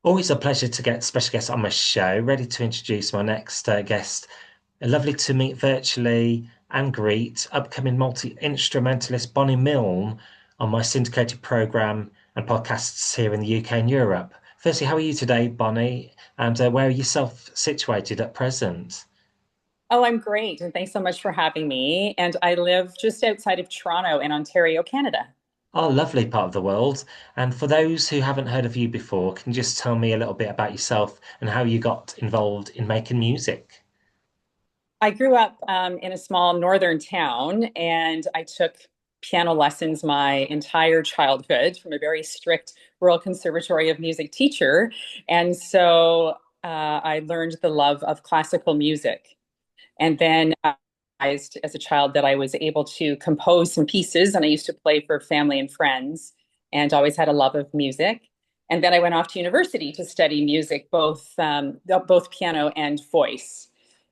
Always a pleasure to get special guests on my show. Ready to introduce my next guest. Lovely to meet virtually and greet upcoming multi-instrumentalist Bonnie Milne on my syndicated program and podcasts here in the UK and Europe. Firstly, how are you today, Bonnie? And where are you self situated at present? Oh, I'm great. And thanks so much for having me. And I live just outside of Toronto in Ontario, Canada. Oh, lovely part of the world. And for those who haven't heard of you before, can you just tell me a little bit about yourself and how you got involved in making music? I grew up in a small northern town and I took piano lessons my entire childhood from a very strict Royal Conservatory of Music teacher. And so I learned the love of classical music. And then I realized as a child that I was able to compose some pieces, and I used to play for family and friends, and always had a love of music. And then I went off to university to study music, both piano and voice.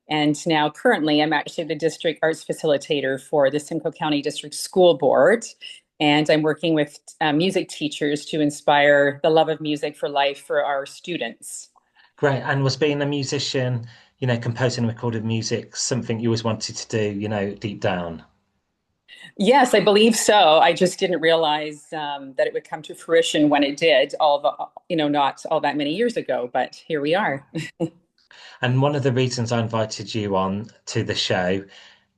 And now, currently, I'm actually the district arts facilitator for the Simcoe County District School Board. And I'm working with music teachers to inspire the love of music for life for our students. Great. And was being a musician, composing and recording music something you always wanted to do, deep down? Yes, I believe so. I just didn't realize that it would come to fruition when it did, not all that many years ago, but here we are. And one of the reasons I invited you on to the show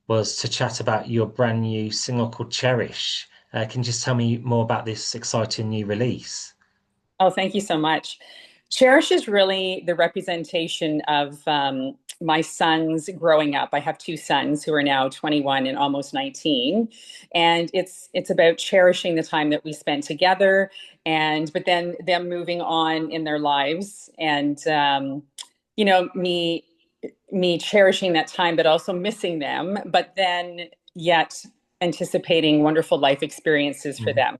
was to chat about your brand new single called Cherish. Can you just tell me more about this exciting new release? Oh, thank you so much. Cherish is really the representation of my sons growing up. I have two sons who are now 21 and almost 19, and it's about cherishing the time that we spent together, and but then them moving on in their lives, and me cherishing that time, but also missing them, but then yet anticipating wonderful life experiences for Mm. them.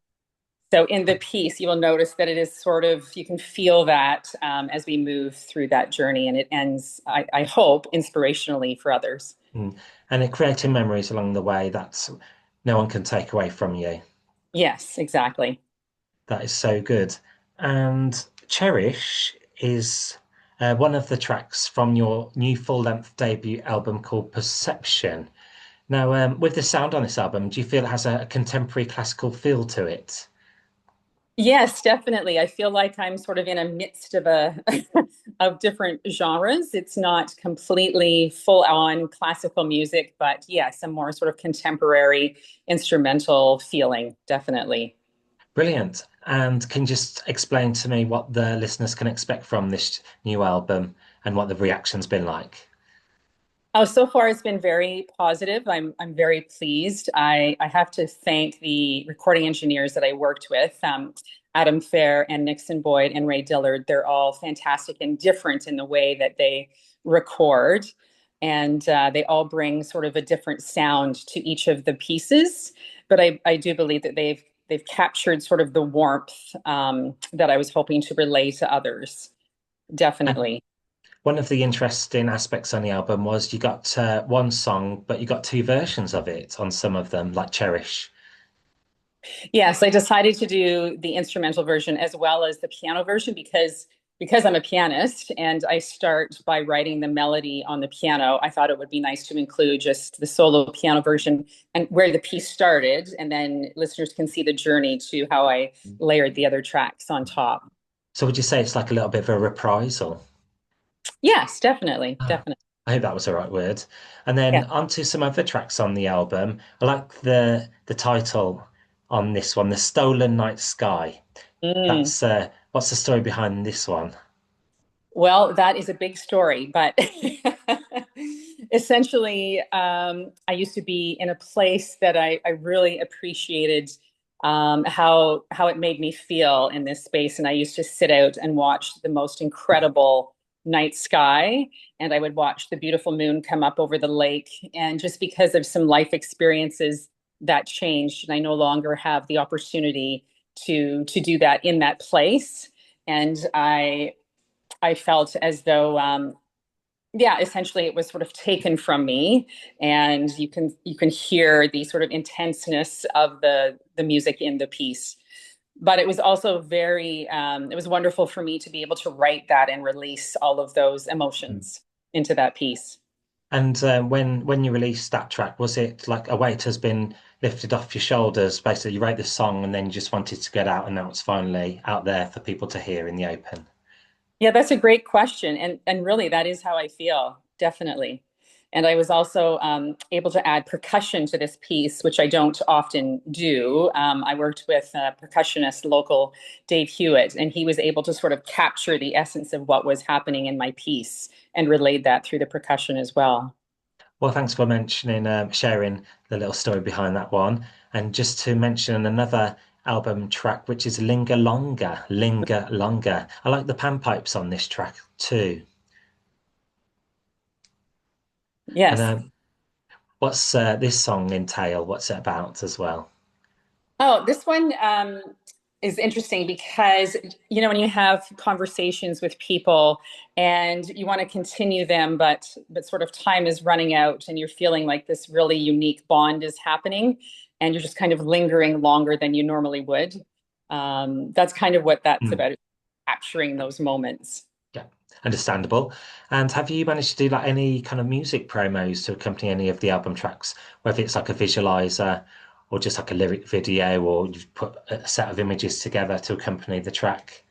So in the piece, you will notice that it is sort of, you can feel that as we move through that journey, and it ends, I hope, inspirationally for others. Mm. And it creating memories along the way that no one can take away from you. Yes, exactly. That is so good. And Cherish is one of the tracks from your new full-length debut album called Perception. Now, with the sound on this album, do you feel it has a contemporary classical feel to it? Yes, definitely. I feel like I'm sort of in a midst of a of different genres. It's not completely full on classical music, but yes, a more sort of contemporary instrumental feeling, definitely. Brilliant. And can you just explain to me what the listeners can expect from this new album and what the reaction's been like? Oh, so far it's been very positive. I'm very pleased. I have to thank the recording engineers that I worked with, Adam Fair and Nixon Boyd and Ray Dillard. They're all fantastic and different in the way that they record, and they all bring sort of a different sound to each of the pieces. But I do believe that they've captured sort of the warmth that I was hoping to relay to others. Definitely. One of the interesting aspects on the album was you got one song, but you got two versions of it on some of them, like Cherish. Yes, I decided to do the instrumental version as well as the piano version because I'm a pianist and I start by writing the melody on the piano. I thought it would be nice to include just the solo piano version and where the piece started, and then listeners can see the journey to how I layered the other tracks on top. So would you say it's like a little bit of a reprisal? Yes, definitely, Ah, definitely. I hope that was the right word. And Yeah. then onto some other tracks on the album. I like the title on this one, The Stolen Night Sky. Mm. That's what's the story behind this one? Well, that is a big story, but essentially, I used to be in a place that I really appreciated how it made me feel in this space, and I used to sit out and watch the most incredible night sky, and I would watch the beautiful moon come up over the lake, and just because of some life experiences that changed, and I no longer have the opportunity to do that in that place, and I felt as though, yeah, essentially it was sort of taken from me, and you can hear the sort of intenseness of the music in the piece. But it was also it was wonderful for me to be able to write that and release all of those Mm. emotions into that piece. And when you released that track, was it like a weight has been lifted off your shoulders? Basically, you wrote the song and then you just wanted to get out, and now it's finally out there for people to hear in the open. Yeah, that's a great question. And really that is how I feel, definitely. And I was also able to add percussion to this piece, which I don't often do. I worked with a percussionist, local Dave Hewitt, and he was able to sort of capture the essence of what was happening in my piece and relayed that through the percussion as well. Well, thanks for mentioning, sharing the little story behind that one. And just to mention another album track, which is Linger Longer, Linger Longer. I like the panpipes on this track too. And Yes. what's this song entail? What's it about as well? Oh, this one is interesting because, when you have conversations with people and you want to continue them, but sort of time is running out and you're feeling like this really unique bond is happening and you're just kind of lingering longer than you normally would. That's kind of what that's Hmm. about, capturing those moments. Yeah, understandable. And have you managed to do like any kind of music promos to accompany any of the album tracks, whether it's like a visualizer or just like a lyric video, or you've put a set of images together to accompany the track?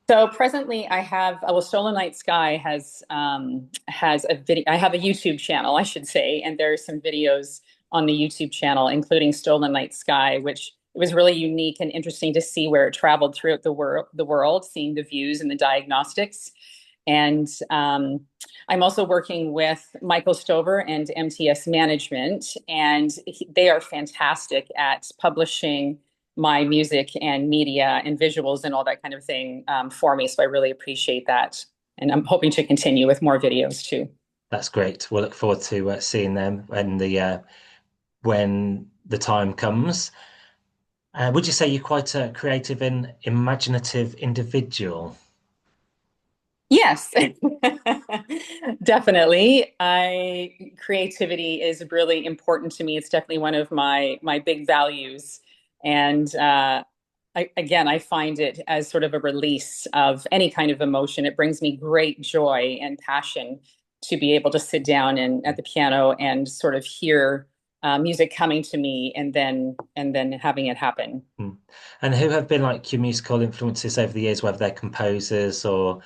So presently, I have Stolen Night Sky has a video. I have a YouTube channel, I should say, and there are some videos on the YouTube channel, including Stolen Night Sky, which it was really unique and interesting to see where it traveled throughout the world, seeing the views and the diagnostics. And I'm also working with Michael Stover and MTS Management, and they are fantastic at publishing my music and media and visuals and all that kind of thing for me. So I really appreciate that. And I'm hoping to continue with more videos too. That's great. We'll look forward to seeing them when the time comes. Would you say you're quite a creative and imaginative individual? Yes, definitely. I Creativity is really important to me. It's definitely one of my big values. And I find it as sort of a release of any kind of emotion. It brings me great joy and passion to be able to sit down and at the piano and sort of hear music coming to me and then having it happen. Mm. And who have been like your musical influences over the years, whether they're composers or,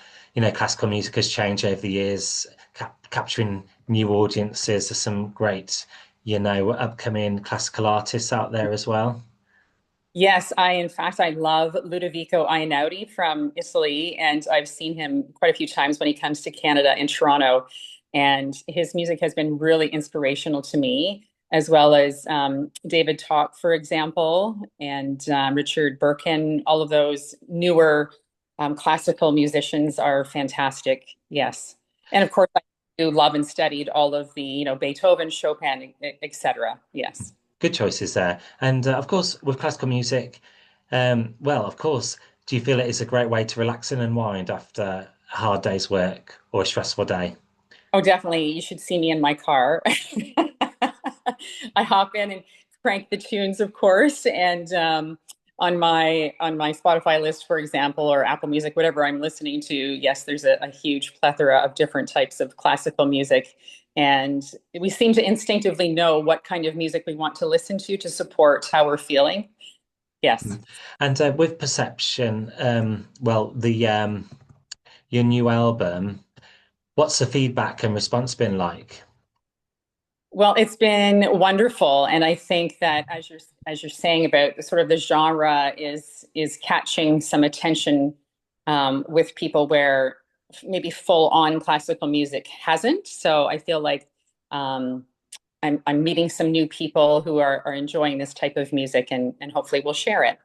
classical music has changed over the years, capturing new audiences. There's some great, upcoming classical artists out there as well. Yes, in fact, I love Ludovico Einaudi from Italy, and I've seen him quite a few times when he comes to Canada in Toronto. And his music has been really inspirational to me, as well as David Talk, for example, and Richard Birkin. All of those newer classical musicians are fantastic. Yes. And of course, I do love and studied all of the, Beethoven, Chopin, etc. Yes. Good choices there. And of course, with classical music, well, of course, do you feel it is a great way to relax and unwind after a hard day's work or a stressful day? Oh, definitely. You should see me in my car. I hop in and crank the tunes, of course, and on my Spotify list, for example, or Apple Music, whatever I'm listening to. Yes, there's a huge plethora of different types of classical music, and we seem to instinctively know what kind of music we want to listen to support how we're feeling. Yes. Mm. And with Perception, well, the your new album, what's the feedback and response been like? Well, it's been wonderful, and I think that as you're saying about the sort of the genre is catching some attention with people where maybe full on classical music hasn't. So I feel like um, I'm meeting some new people who are enjoying this type of music, and hopefully we'll share it.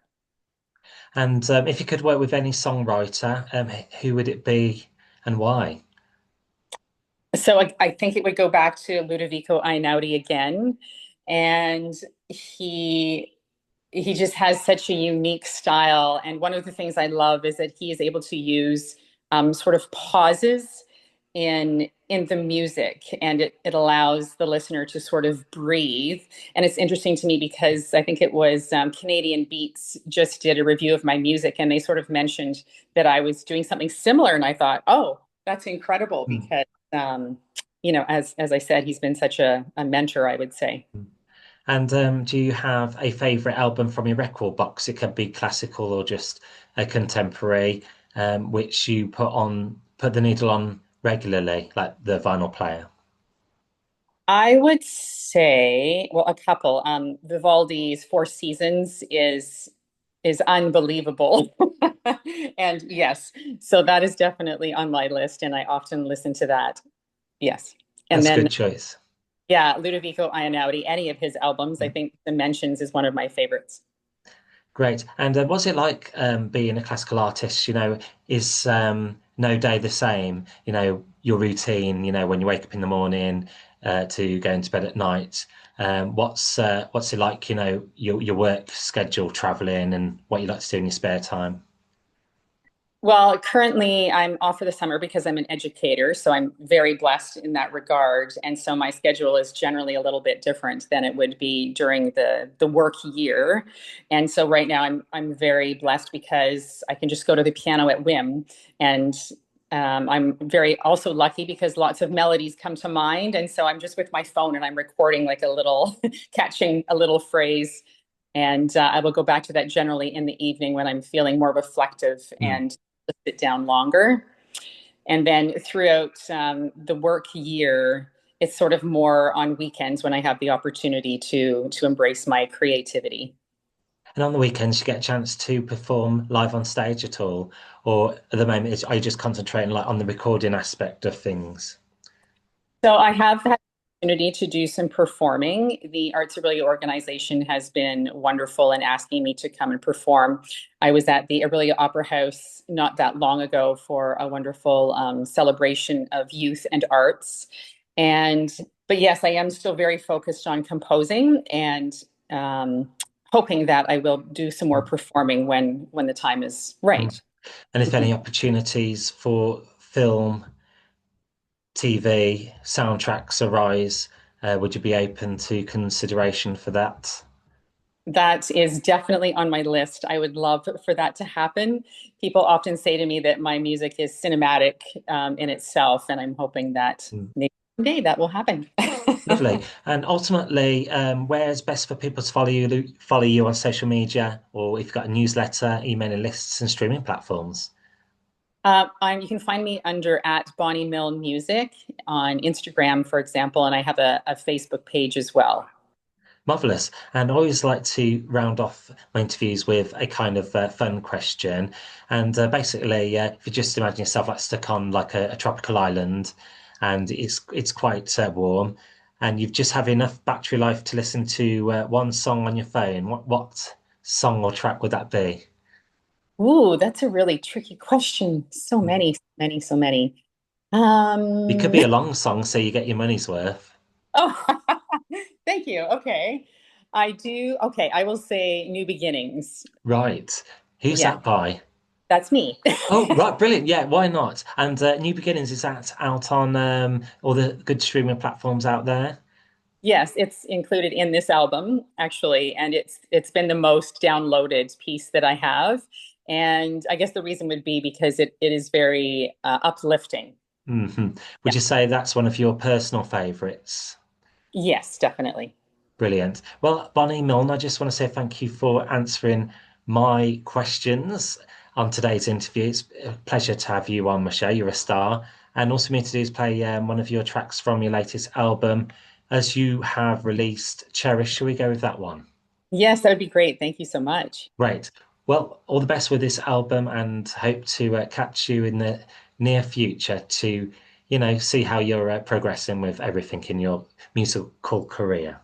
And if you could work with any songwriter, who would it be and why? So I think it would go back to Ludovico Einaudi again, and he he just has such a unique style. And one of the things I love is that he is able to use sort of pauses in the music, and it allows the listener to sort of breathe. And it's interesting to me because I think it was Canadian Beats just did a review of my music, and they sort of mentioned that I was doing something similar, and I thought, oh, that's incredible Mm. because as I said, he's been such a mentor, I would say. And do you have a favorite album from your record box? It could be classical or just a contemporary, which you put the needle on regularly, like the vinyl player. I would say, well, a couple. Vivaldi's Four Seasons is unbelievable. And yes, so that is definitely on my list, and I often listen to that. Yes. And That's a then, good choice. yeah, Ludovico Einaudi, any of his albums, I think Dimensions is one of my favorites. Great. And what's it like being a classical artist? Is no day the same? Your routine, when you wake up in the morning to go into bed at night. What's it like, your work schedule, traveling, and what you like to do in your spare time? Well, currently I'm off for the summer because I'm an educator, so I'm very blessed in that regard. And so my schedule is generally a little bit different than it would be during the work year. And so right now I'm very blessed because I can just go to the piano at whim. And I'm very also lucky because lots of melodies come to mind. And so I'm just with my phone and I'm recording like a little, catching a little phrase. And I will go back to that generally in the evening when I'm feeling more reflective Mm. and sit down longer. And then throughout the work year, it's sort of more on weekends when I have the opportunity to embrace my creativity. And on the weekends, you get a chance to perform live on stage at all, or at the moment, are you just concentrating like on the recording aspect of things? So I have had the opportunity to do some performing. The Arts Ability organization has been wonderful in asking me to come and perform. I was at the Aurelia Opera House not that long ago for a wonderful celebration of youth and arts. And but yes, I am still very focused on composing and hoping that I will do some more performing when the time is Mm. right. And if any opportunities for film, TV, soundtracks arise, would you be open to consideration for that? That is definitely on my list. I would love for that to happen. People often say to me that my music is cinematic in itself, and I'm hoping that Mm. maybe one day that will happen. Lovely. And ultimately, where's best for people to follow you on social media, or if you've got a newsletter, emailing lists, and streaming platforms? You can find me under at Bonnie Milne Music on Instagram, for example, and I have a Facebook page as well. Marvelous. And I always like to round off my interviews with a kind of fun question. And basically, if you just imagine yourself like stuck on like a tropical island, and it's quite warm, and you've just have enough battery life to listen to one song on your phone. What song or track would that be? Ooh, that's a really tricky question. So Mm. many, so many, so many. It could Um, be a long song, so you get your money's worth. oh, thank you. Okay. I do. Okay, I will say New Beginnings. Right. Who's Yeah, that by? that's me. Oh, right, brilliant. Yeah, why not? And New Beginnings, is that out on all the good streaming platforms out there? Yes, it's included in this album actually, and it's been the most downloaded piece that I have. And I guess the reason would be because it is very uplifting. Would Yeah. you say that's one of your personal favorites? Yes, definitely. Brilliant. Well, Bonnie Milne, I just want to say thank you for answering my questions on today's interview. It's a pleasure to have you on my show. You're a star. And also, me to do is play one of your tracks from your latest album, as you have released Cherish. Shall we go with that one? Yes, that would be great. Thank you so much. Great. Well, all the best with this album and hope to catch you in the near future to, see how you're progressing with everything in your musical career.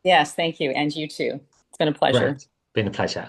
Yes, thank you. And you too. It's been a pleasure. Great. Been a pleasure.